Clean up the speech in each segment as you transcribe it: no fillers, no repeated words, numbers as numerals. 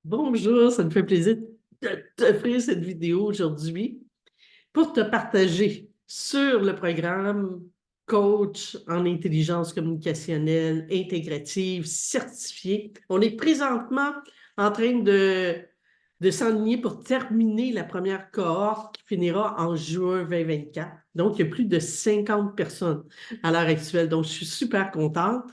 Bonjour, ça me fait plaisir de t'offrir cette vidéo aujourd'hui pour te partager sur le programme Coach en intelligence communicationnelle intégrative certifié. On est présentement en train de s'enligner pour terminer la première cohorte qui finira en juin 2024. Donc, il y a plus de 50 personnes à l'heure actuelle. Donc, je suis super contente.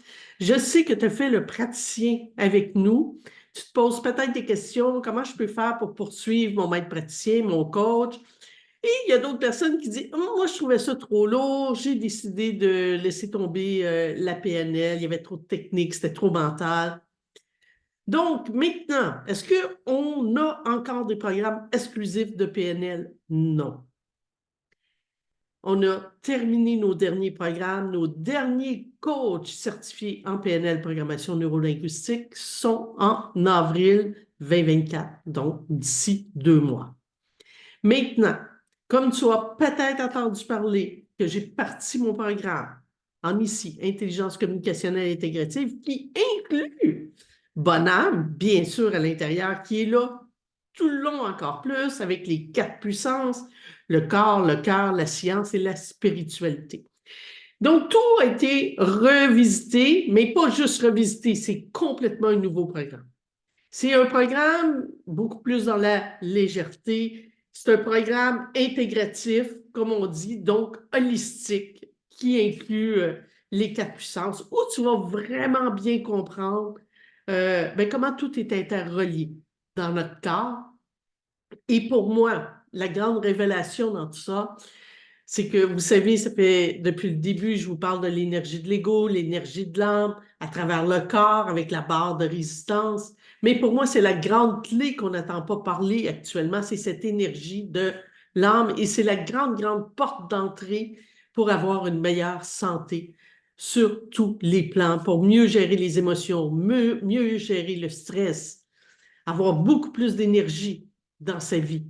Je sais que tu as fait le praticien avec nous. Tu te poses peut-être des questions, comment je peux faire pour poursuivre mon maître praticien, mon coach? Et il y a d'autres personnes qui disent, oh, moi, je trouvais ça trop lourd, j'ai décidé de laisser tomber la PNL, il y avait trop de techniques, c'était trop mental. Donc, maintenant, est-ce qu'on a encore des programmes exclusifs de PNL? Non. On a terminé nos derniers programmes, nos derniers coachs certifiés en PNL, programmation neurolinguistique, sont en avril 2024, donc d'ici 2 mois. Maintenant, comme tu as peut-être entendu parler que j'ai parti mon programme en ici, intelligence communicationnelle intégrative, qui inclut Bonhomme, bien sûr, à l'intérieur, qui est là tout le long encore plus, avec les 4 puissances, le corps, le cœur, la science et la spiritualité. Donc, tout a été revisité, mais pas juste revisité, c'est complètement un nouveau programme. C'est un programme beaucoup plus dans la légèreté. C'est un programme intégratif, comme on dit, donc holistique, qui inclut les 4 puissances, où tu vas vraiment bien comprendre comment tout est interrelié dans notre corps. Et pour moi, la grande révélation dans tout ça, c'est que, vous savez, ça fait depuis le début, je vous parle de l'énergie de l'ego, l'énergie de l'âme, à travers le corps, avec la barre de résistance. Mais pour moi, c'est la grande clé qu'on n'entend pas parler actuellement, c'est cette énergie de l'âme et c'est la grande, grande porte d'entrée pour avoir une meilleure santé sur tous les plans, pour mieux gérer les émotions, mieux gérer le stress, avoir beaucoup plus d'énergie dans sa vie,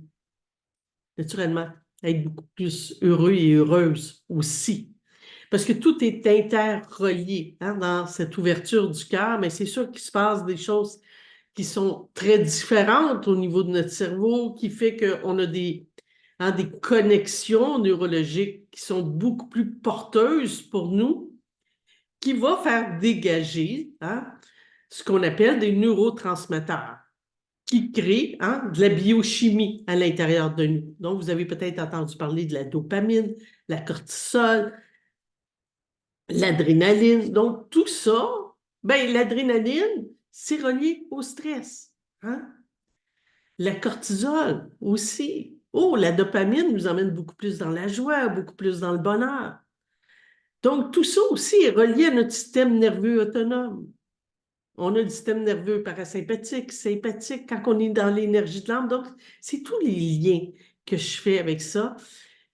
naturellement, être beaucoup plus heureux et heureuse aussi. Parce que tout est interrelié dans cette ouverture du cœur, mais c'est sûr qu'il se passe des choses qui sont très différentes au niveau de notre cerveau, qui fait qu'on a des connexions neurologiques qui sont beaucoup plus porteuses pour nous, qui vont faire dégager ce qu'on appelle des neurotransmetteurs qui crée de la biochimie à l'intérieur de nous. Donc, vous avez peut-être entendu parler de la dopamine, la cortisol, l'adrénaline. Donc, tout ça, ben, l'adrénaline, c'est relié au stress. Hein? La cortisol aussi. Oh, la dopamine nous emmène beaucoup plus dans la joie, beaucoup plus dans le bonheur. Donc, tout ça aussi est relié à notre système nerveux autonome. On a le système nerveux parasympathique, sympathique, quand on est dans l'énergie de l'âme. Donc, c'est tous les liens que je fais avec ça.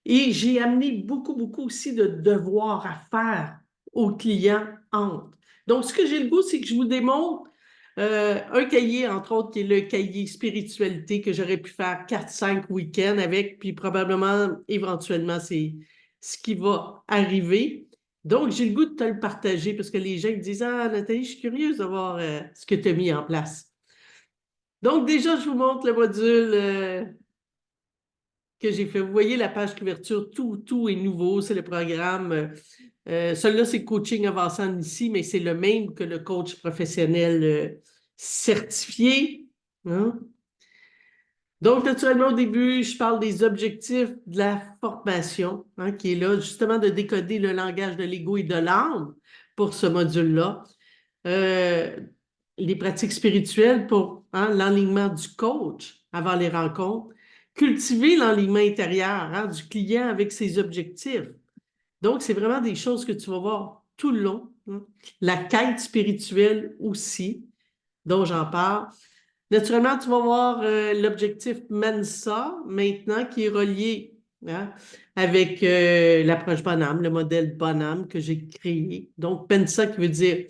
Et j'ai amené beaucoup, beaucoup aussi de devoirs à faire aux clients entre. Donc, ce que j'ai le goût, c'est que je vous démontre un cahier, entre autres, qui est le cahier spiritualité que j'aurais pu faire 4, 5 week-ends avec, puis probablement, éventuellement, c'est ce qui va arriver. Donc, j'ai le goût de te le partager parce que les gens me disent, ah, Nathalie, je suis curieuse de voir ce que tu as mis en place. Donc, déjà, je vous montre le module que j'ai fait. Vous voyez la page couverture, tout est nouveau, c'est le programme. Celui-là, c'est coaching avancé ici, mais c'est le même que le coach professionnel certifié. Hein? Donc, naturellement, au début, je parle des objectifs de la formation, qui est là, justement, de décoder le langage de l'ego et de l'âme pour ce module-là. Euh, les pratiques spirituelles pour l'enlignement du coach avant les rencontres. Cultiver l'enlignement intérieur du client avec ses objectifs. Donc, c'est vraiment des choses que tu vas voir tout le long. La quête spirituelle aussi, dont j'en parle. Naturellement, tu vas voir l'objectif Mensa maintenant qui est relié avec l'approche Bonhomme, le modèle Bonhomme que j'ai créé. Donc, Mensa qui veut dire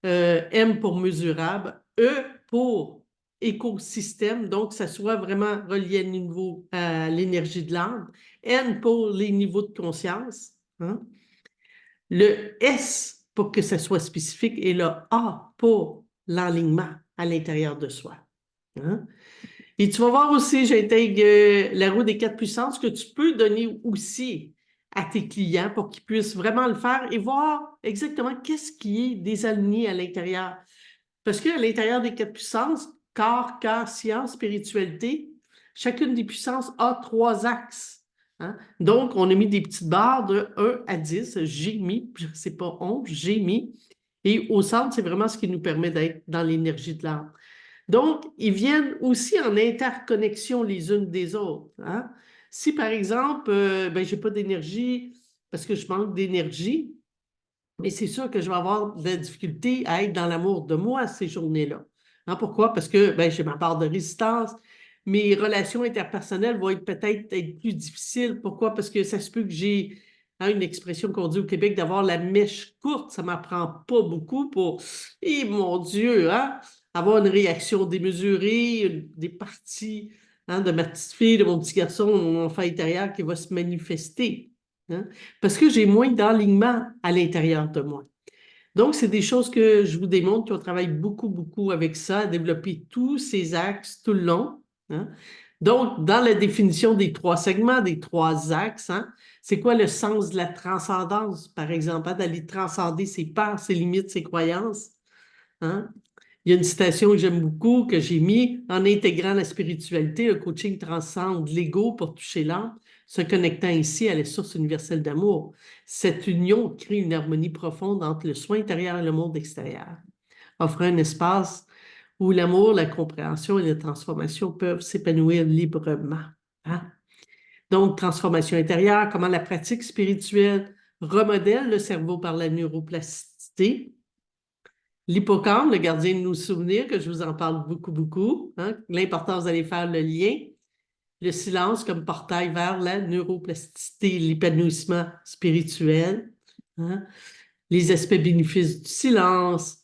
M pour mesurable, E pour écosystème, donc que ça soit vraiment relié à l'énergie de l'âme, N pour les niveaux de conscience, le S pour que ça soit spécifique et le A pour l'enlignement à l'intérieur de soi. Hein? Et tu vas voir aussi, j'intègre la roue des quatre puissances que tu peux donner aussi à tes clients pour qu'ils puissent vraiment le faire et voir exactement qu'est-ce qui est désaligné à l'intérieur. Parce qu'à l'intérieur des quatre puissances, corps, cœur, science, spiritualité, chacune des puissances a trois axes. Hein? Donc, on a mis des petites barres de 1 à 10. J'ai mis, c'est pas 11, j'ai mis. Et au centre, c'est vraiment ce qui nous permet d'être dans l'énergie de l'âme. Donc, ils viennent aussi en interconnexion les unes des autres. Hein? Si, par exemple, ben, je n'ai pas d'énergie parce que je manque d'énergie, mais c'est sûr que je vais avoir de la difficulté à être dans l'amour de moi ces journées-là. Hein, pourquoi? Parce que ben, j'ai ma part de résistance. Mes relations interpersonnelles vont être peut-être être plus difficiles. Pourquoi? Parce que ça se peut que j'ai une expression qu'on dit au Québec d'avoir la mèche courte. Ça ne m'apprend pas beaucoup pour, et mon Dieu, hein, avoir une réaction démesurée, des parties de ma petite fille, de mon petit garçon, de mon enfant intérieur qui va se manifester. Hein? Parce que j'ai moins d'alignement à l'intérieur de moi. Donc, c'est des choses que je vous démontre qu'on travaille beaucoup, beaucoup avec ça, à développer tous ces axes tout le long. Hein? Donc, dans la définition des trois segments, des trois axes, hein, c'est quoi le sens de la transcendance, par exemple, hein, d'aller transcender ses peurs, ses limites, ses croyances? Hein? Il y a une citation que j'aime beaucoup, que j'ai mis en intégrant la spiritualité, le coaching transcende l'ego pour toucher l'âme, se connectant ainsi à la source universelle d'amour. Cette union crée une harmonie profonde entre le soin intérieur et le monde extérieur, offrant un espace où l'amour, la compréhension et la transformation peuvent s'épanouir librement. Hein? Donc, transformation intérieure, comment la pratique spirituelle remodèle le cerveau par la neuroplasticité. L'hippocampe, le gardien de nos souvenirs, que je vous en parle beaucoup, beaucoup. Hein? L'importance d'aller faire le lien. Le silence comme portail vers la neuroplasticité, l'épanouissement spirituel. Hein? Les aspects bénéfices du silence.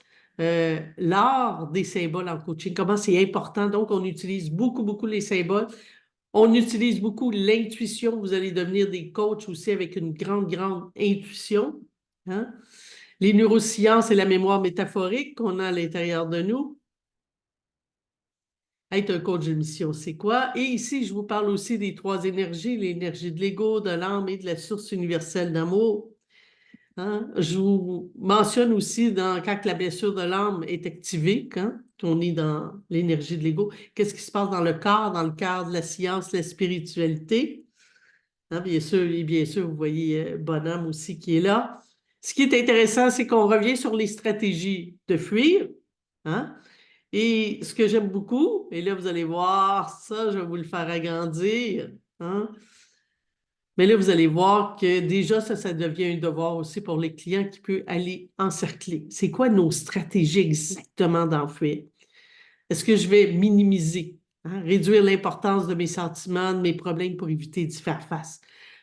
L'art des symboles en coaching, comment c'est important. Donc, on utilise beaucoup, beaucoup les symboles. On utilise beaucoup l'intuition. Vous allez devenir des coachs aussi avec une grande, grande intuition. Hein? Les neurosciences et la mémoire métaphorique qu'on a à l'intérieur de nous. Être un coach de mission, c'est quoi? Et ici, je vous parle aussi des trois énergies, l'énergie de l'ego, de l'âme et de la source universelle d'amour. Hein? Je vous mentionne aussi quand la blessure de l'âme est activée, quand on est dans l'énergie de l'ego, qu'est-ce qui se passe dans le corps, dans le cadre de la science, la spiritualité. Hein, bien sûr, et bien sûr, vous voyez Bonhomme aussi qui est là. Ce qui est intéressant, c'est qu'on revient sur les stratégies de fuir. Hein? Et ce que j'aime beaucoup, et là, vous allez voir ça, je vais vous le faire agrandir. Hein? Mais là, vous allez voir que déjà, ça devient un devoir aussi pour les clients qui peut aller encercler. C'est quoi nos stratégies exactement d'enfuir? Est-ce que je vais minimiser, hein, réduire l'importance de mes sentiments, de mes problèmes pour éviter d'y faire face?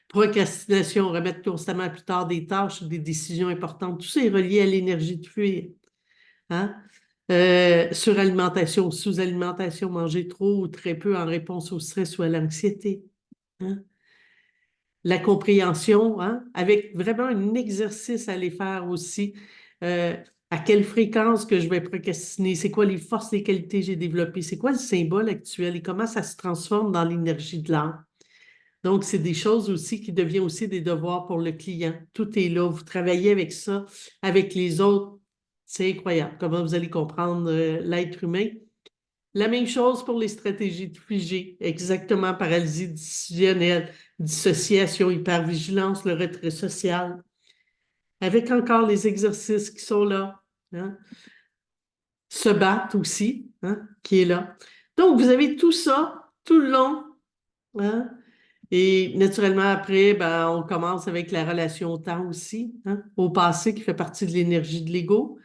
Procrastination, remettre constamment à plus tard des tâches ou des décisions importantes. Tout ça est relié à l'énergie de fuir. Hein? Suralimentation, sous-alimentation, manger trop ou très peu en réponse au stress ou à l'anxiété. Hein? La compréhension, hein? Avec vraiment un exercice à aller faire aussi. Euh, à quelle fréquence que je vais procrastiner? C'est quoi les forces, les qualités que j'ai développées? C'est quoi le symbole actuel et comment ça se transforme dans l'énergie de l'âme? Donc, c'est des choses aussi qui deviennent aussi des devoirs pour le client. Tout est là. Vous travaillez avec ça, avec les autres. C'est incroyable comment vous allez comprendre l'être humain. La même chose pour les stratégies de figé, exactement, paralysie décisionnelle, dissociation, hypervigilance, le retrait social, avec encore les exercices qui sont là. Hein? Se battre aussi, hein, qui est là. Donc, vous avez tout ça tout le long. Hein? Et naturellement, après, ben, on commence avec la relation au temps aussi, hein, au passé qui fait partie de l'énergie de l'ego.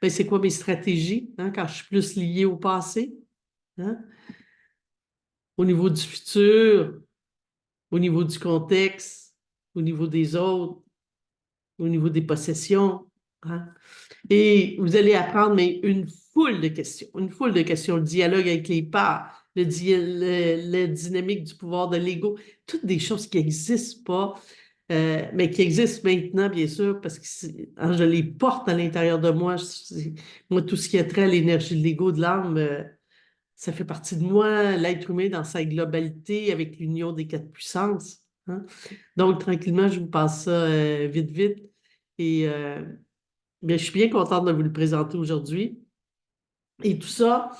Ben, c'est quoi mes stratégies hein, quand je suis plus lié au passé? Hein? Au niveau du futur, au niveau du contexte, au niveau des autres, au niveau des possessions. Hein? Et vous allez apprendre mais une foule de questions, le dialogue avec les parts, le dynamique du pouvoir de l'ego, toutes des choses qui n'existent pas, mais qui existent maintenant, bien sûr, parce que hein, je les porte à l'intérieur de moi. Moi, tout ce qui a trait à l'énergie de l'ego, de l'âme, ça fait partie de moi, l'être humain dans sa globalité avec l'union des quatre puissances. Hein. Donc, tranquillement, je vous passe ça vite, vite. Et bien, je suis bien contente de vous le présenter aujourd'hui. Et tout ça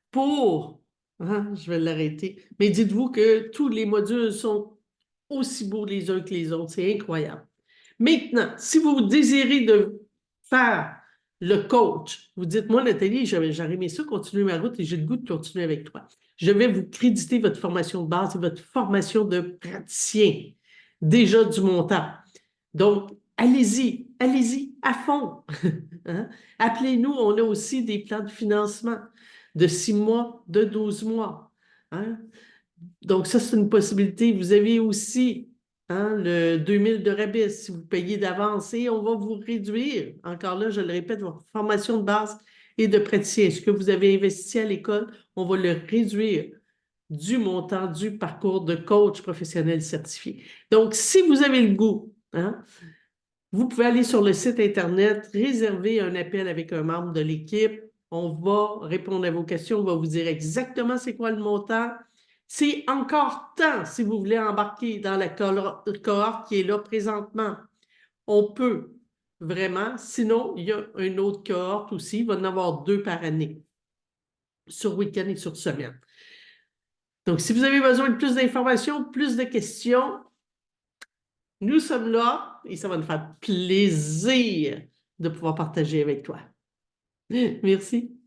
pour, hein, je vais l'arrêter, mais dites-vous que tous les modules sont aussi beaux les uns que les autres. C'est incroyable. Maintenant, si vous désirez de faire le coach, vous dites, moi, Nathalie, j'aurais aimé ça, continuer ma route et j'ai le goût de continuer avec toi. Je vais vous créditer votre formation de base et votre formation de praticien, déjà du montant. Donc, allez-y, à fond. Hein? Appelez-nous, on a aussi des plans de financement de 6 mois, de 12 mois. Hein? Donc, ça, c'est une possibilité. Vous avez aussi hein, le 2000 de rabais si vous payez d'avance et on va vous réduire. Encore là, je le répète, votre formation de base et de praticien. Ce que vous avez investi à l'école, on va le réduire du montant du parcours de coach professionnel certifié. Donc, si vous avez le goût, hein, vous pouvez aller sur le site Internet, réserver un appel avec un membre de l'équipe. On va répondre à vos questions, on va vous dire exactement c'est quoi le montant. C'est encore temps si vous voulez embarquer dans la cohorte qui est là présentement. On peut vraiment. Sinon, il y a une autre cohorte aussi. Il va y en avoir 2 par année, sur week-end et sur semaine. Donc, si vous avez besoin de plus d'informations, plus de questions, nous sommes là et ça va nous faire plaisir de pouvoir partager avec toi. Merci.